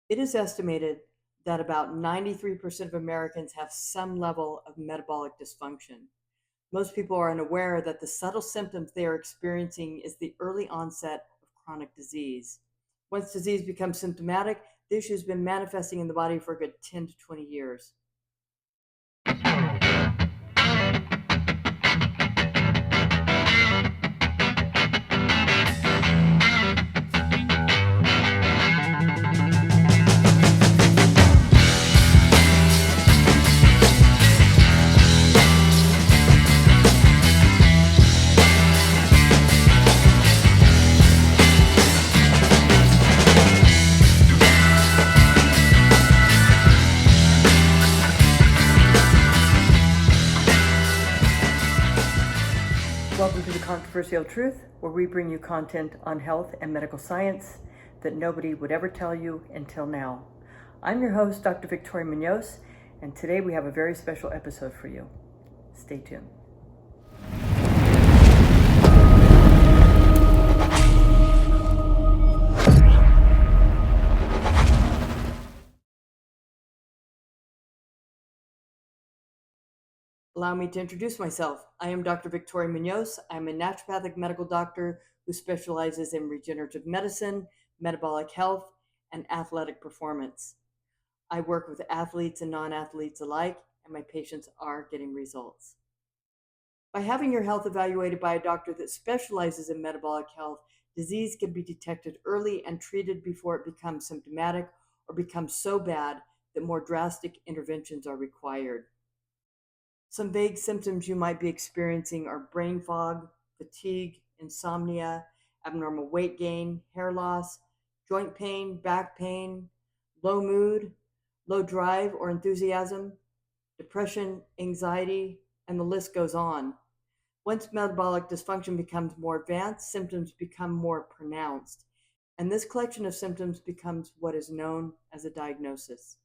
It is estimated that about 93% of Americans have some level of metabolic dysfunction. Most people are unaware that the subtle symptoms they are experiencing is the early onset of chronic disease. Once disease becomes symptomatic, the issue has been manifesting in the body for a good 10 to 20 years. Welcome to The Controversial Truth, where we bring you content on health and medical science that nobody would ever tell you until now. I'm your host, Dr. Victoria Munoz, and today we have a very special episode for you. Stay tuned. Allow me to introduce myself. I am Dr. Victoria Munoz. I'm a naturopathic medical doctor who specializes in regenerative medicine, metabolic health, and athletic performance. I work with athletes and non-athletes alike, and my patients are getting results. By having your health evaluated by a doctor that specializes in metabolic health, disease can be detected early and treated before it becomes symptomatic or becomes so bad that more drastic interventions are required. Some vague symptoms you might be experiencing are brain fog, fatigue, insomnia, abnormal weight gain, hair loss, joint pain, back pain, low mood, low drive or enthusiasm, depression, anxiety, and the list goes on. Once metabolic dysfunction becomes more advanced, symptoms become more pronounced, and this collection of symptoms becomes what is known as a diagnosis.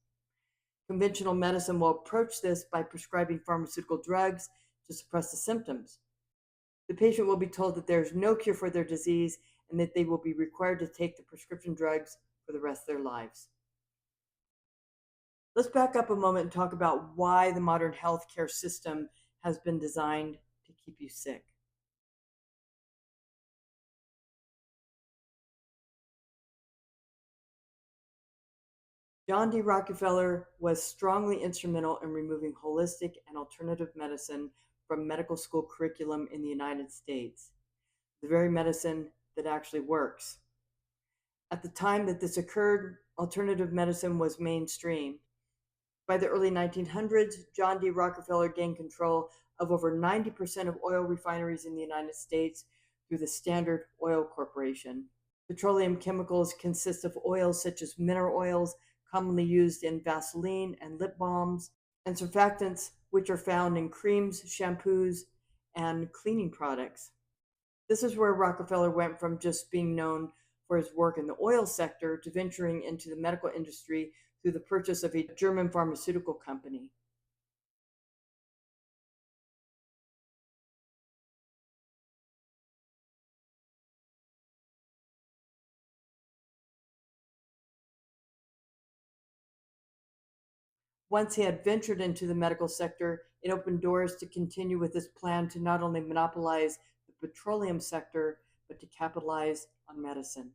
Conventional medicine will approach this by prescribing pharmaceutical drugs to suppress the symptoms. The patient will be told that there is no cure for their disease and that they will be required to take the prescription drugs for the rest of their lives. Let's back up a moment and talk about why the modern healthcare system has been designed to keep you sick. John D. Rockefeller was strongly instrumental in removing holistic and alternative medicine from medical school curriculum in the United States, the very medicine that actually works. At the time that this occurred, alternative medicine was mainstream. By the early 1900s, John D. Rockefeller gained control of over 90% of oil refineries in the United States through the Standard Oil Corporation. Petroleum chemicals consist of oils such as mineral oils, commonly used in Vaseline and lip balms, and surfactants, which are found in creams, shampoos, and cleaning products. This is where Rockefeller went from just being known for his work in the oil sector to venturing into the medical industry through the purchase of a German pharmaceutical company. Once he had ventured into the medical sector, it opened doors to continue with his plan to not only monopolize the petroleum sector, but to capitalize on medicine.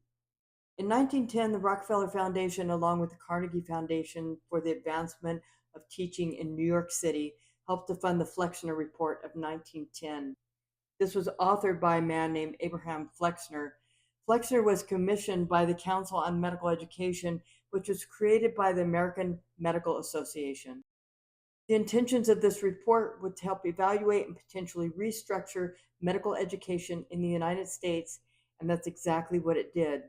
In 1910, the Rockefeller Foundation, along with the Carnegie Foundation for the Advancement of Teaching in New York City, helped to fund the Flexner Report of 1910. This was authored by a man named Abraham Flexner. Flexner was commissioned by the Council on Medical Education, which was created by the American Medical Association. The intentions of this report were to help evaluate and potentially restructure medical education in the United States, and that's exactly what it did.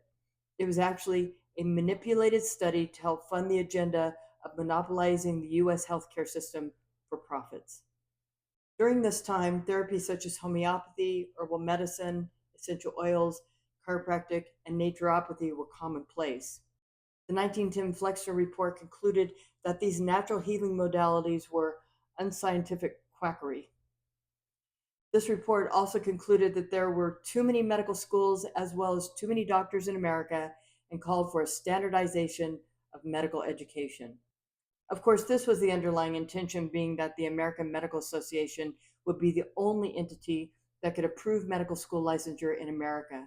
It was actually a manipulated study to help fund the agenda of monopolizing the U.S. healthcare system for profits. During this time, therapies such as homeopathy, herbal medicine, essential oils, chiropractic, and naturopathy were commonplace. The 1910 Flexner Report concluded that these natural healing modalities were unscientific quackery. This report also concluded that there were too many medical schools as well as too many doctors in America and called for a standardization of medical education. Of course, this was the underlying intention, being that the American Medical Association would be the only entity that could approve medical school licensure in America.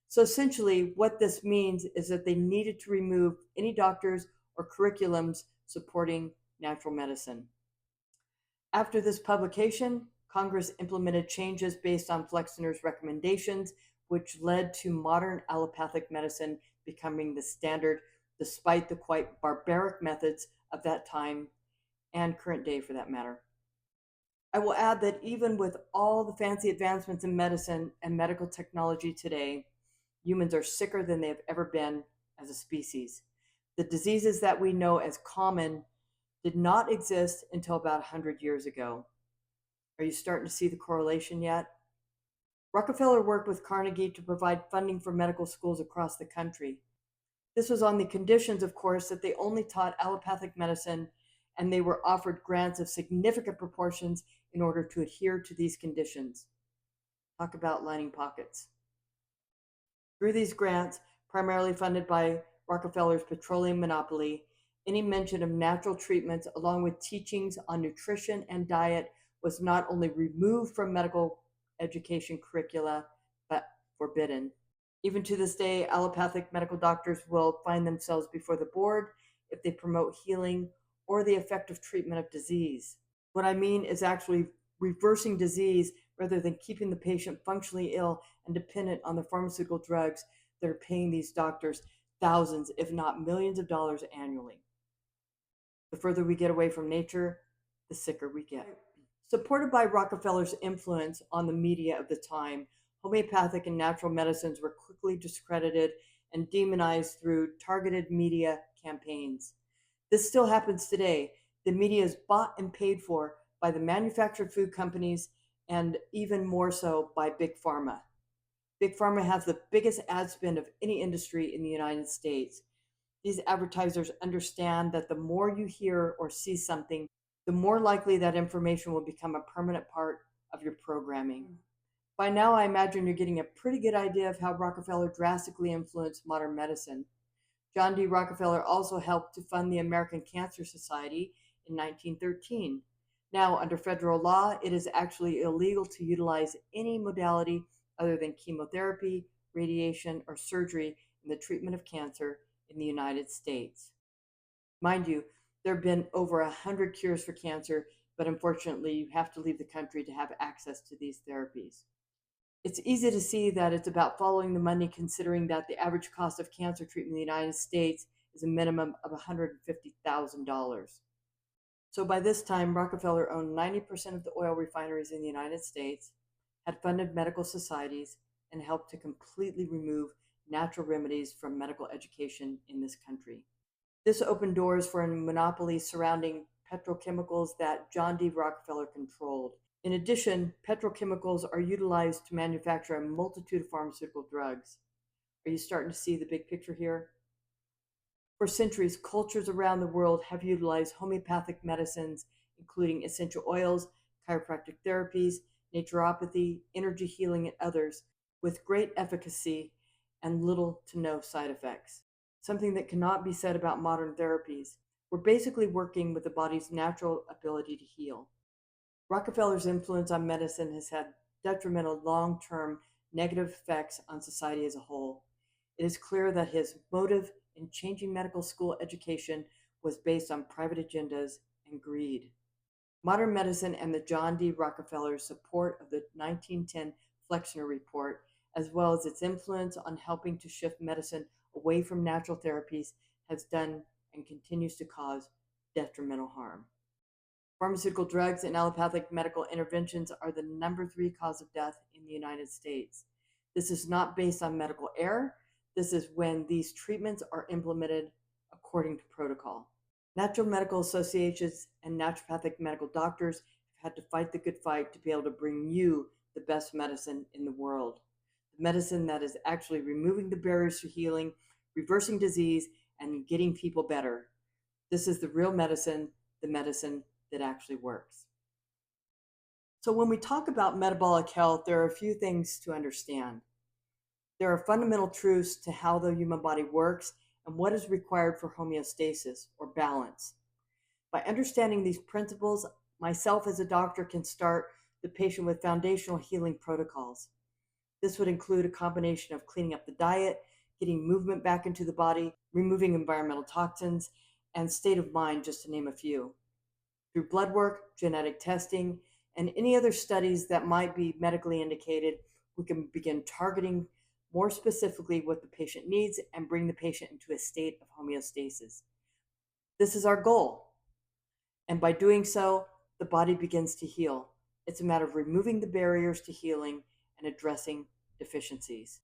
So essentially, what this means is that they needed to remove any doctors or curriculums supporting natural medicine. After this publication, Congress implemented changes based on Flexner's recommendations, which led to modern allopathic medicine becoming the standard, despite the quite barbaric methods of that time and current day for that matter. I will add that even with all the fancy advancements in medicine and medical technology today, humans are sicker than they have ever been as a species. The diseases that we know as common did not exist until about 100 years ago. Are you starting to see the correlation yet? Rockefeller worked with Carnegie to provide funding for medical schools across the country. This was on the conditions, of course, that they only taught allopathic medicine, and they were offered grants of significant proportions in order to adhere to these conditions. Talk about lining pockets. Through these grants, primarily funded by Rockefeller's petroleum monopoly, any mention of natural treatments, along with teachings on nutrition and diet, was not only removed from medical education curricula, but forbidden. Even to this day, allopathic medical doctors will find themselves before the board if they promote healing or the effective treatment of disease. What I mean is actually reversing disease rather than keeping the patient functionally ill and dependent on the pharmaceutical drugs that are paying these doctors thousands, if not millions of dollars annually. The further we get away from nature, the sicker we get. Supported by Rockefeller's influence on the media of the time, homeopathic and natural medicines were quickly discredited and demonized through targeted media campaigns. This still happens today. The media is bought and paid for by the manufactured food companies, and even more so by Big Pharma. Big Pharma has the biggest ad spend of any industry in the United States. These advertisers understand that the more you hear or see something, the more likely that information will become a permanent part of your programming. By now, I imagine you're getting a pretty good idea of how Rockefeller drastically influenced modern medicine. John D. Rockefeller also helped to fund the American Cancer Society in 1913. Now, under federal law, it is actually illegal to utilize any modality other than chemotherapy, radiation, or surgery in the treatment of cancer in the United States. Mind you, there have been over 100 cures for cancer, but unfortunately, you have to leave the country to have access to these therapies. It's easy to see that it's about following the money, considering that the average cost of cancer treatment in the United States is a minimum of $150,000. So by this time, Rockefeller owned 90% of the oil refineries in the United States, had funded medical societies, and helped to completely remove natural remedies from medical education in this country. This opened doors for a monopoly surrounding petrochemicals that John D. Rockefeller controlled. In addition, petrochemicals are utilized to manufacture a multitude of pharmaceutical drugs. Are you starting to see the big picture here? For centuries, cultures around the world have utilized homeopathic medicines, including essential oils, chiropractic therapies, naturopathy, energy healing, and others, with great efficacy and little to no side effects. Something that cannot be said about modern therapies. We're basically working with the body's natural ability to heal. Rockefeller's influence on medicine has had detrimental long-term negative effects on society as a whole. It is clear that his motive in changing medical school education was based on private agendas and greed. Modern medicine and the John D. Rockefeller support of the 1910 Flexner Report, as well as its influence on helping to shift medicine away from natural therapies, has done and continues to cause detrimental harm. Pharmaceutical drugs and allopathic medical interventions are the number 3 cause of death in the United States. This is not based on medical error. This is when these treatments are implemented according to protocol. Natural medical associations and naturopathic medical doctors have had to fight the good fight to be able to bring you the best medicine in the world. The medicine that is actually removing the barriers to healing, reversing disease, and getting people better. This is the real medicine, the medicine that actually works. So when we talk about metabolic health, there are a few things to understand. There are fundamental truths to how the human body works and what is required for homeostasis or balance. By understanding these principles, myself as a doctor can start the patient with foundational healing protocols. This would include a combination of cleaning up the diet, getting movement back into the body, removing environmental toxins, and state of mind, just to name a few. Through blood work, genetic testing, and any other studies that might be medically indicated, we can begin targeting more specifically what the patient needs and bring the patient into a state of homeostasis. This is our goal. And by doing so, the body begins to heal. It's a matter of removing the barriers to healing and addressing deficiencies.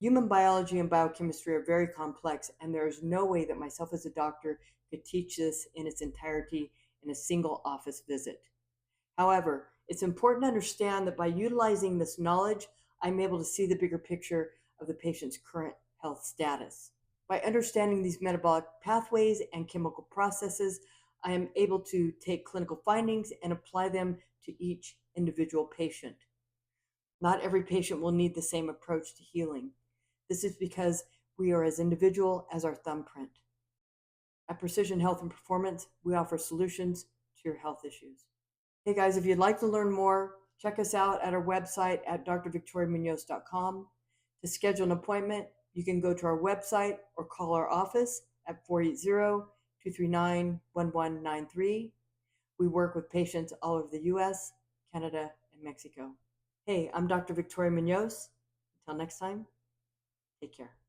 Human biology and biochemistry are very complex, and there is no way that myself as a doctor could teach this in its entirety in a single office visit. However, it's important to understand that by utilizing this knowledge, I'm able to see the bigger picture of the patient's current health status. By understanding these metabolic pathways and chemical processes, I am able to take clinical findings and apply them to each individual patient. Not every patient will need the same approach to healing. This is because we are as individual as our thumbprint. At Precision Health and Performance, we offer solutions to your health issues. Hey guys, if you'd like to learn more, check us out at our website at drvictoriamunoz.com. To schedule an appointment, you can go to our website or call our office at 480-239-1193. We work with patients all over the US, Canada, and Mexico. Hey, I'm Dr. Victoria Munoz. Until next time, take care.